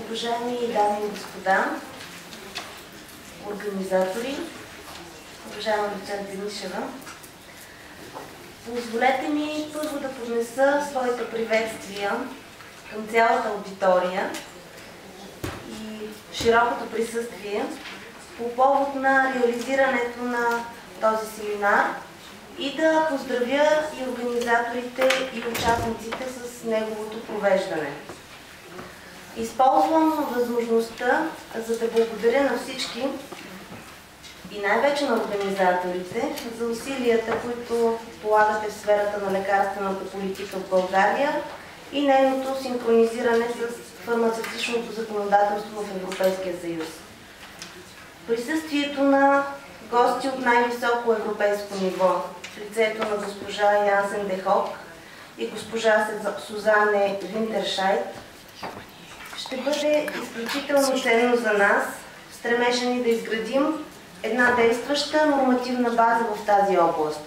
Уважаеми дами и господа, организатори, уважаема доцент Денишева, позволете ми първо да поднеса своите приветствия към цялата аудитория и широкото присъствие по повод на реализирането на този семинар и да поздравя и организаторите и участниците с неговото провеждане. Използвам възможността, за да благодаря на всички и най-вече на организаторите за усилията, които полагате в сферата на лекарствената политика в България и нейното синхронизиране с фармацевтичното законодателство в Европейския съюз. Присъствието на гости от най-високо европейско ниво, в лицето на госпожа Янсен де Хок и госпожа Сузане Винтершайт, ще бъде изключително ценно за нас в стремежа ни да изградим една действаща нормативна база в тази област.